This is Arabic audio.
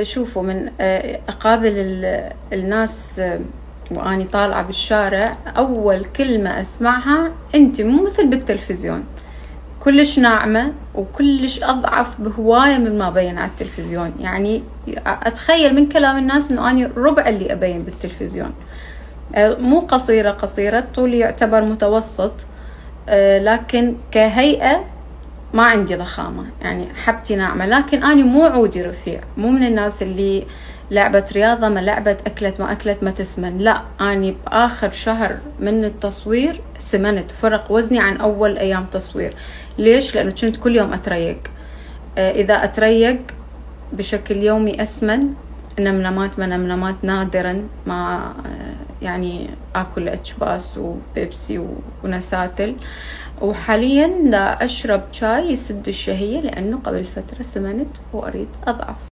شوفوا، من أقابل الناس وأني طالعة بالشارع، أول كلمة أسمعها: أنت مو مثل بالتلفزيون، كلش ناعمة وكلش أضعف بهواية من ما أبين على التلفزيون. يعني أتخيل من كلام الناس أنه أنا ربع اللي أبين بالتلفزيون. مو قصيرة، طولي يعتبر متوسط، لكن كهيئة ما عندي ضخامة، يعني حبتي ناعمة، لكن أنا مو عودي رفيع، مو من الناس اللي لعبت رياضة ما لعبت، أكلت ما أكلت ما تسمن. لا، أنا بآخر شهر من التصوير سمنت، فرق وزني عن أول أيام تصوير. ليش؟ لأنه كنت كل يوم أتريق. إذا أتريق بشكل يومي أسمن. نمنمات، ما نمنمات نادرا ما يعني أكل أتشباس وبيبسي ونساتل. وحاليا لا أشرب شاي يسد الشهية، لأنه قبل فترة سمنت وأريد أضعف.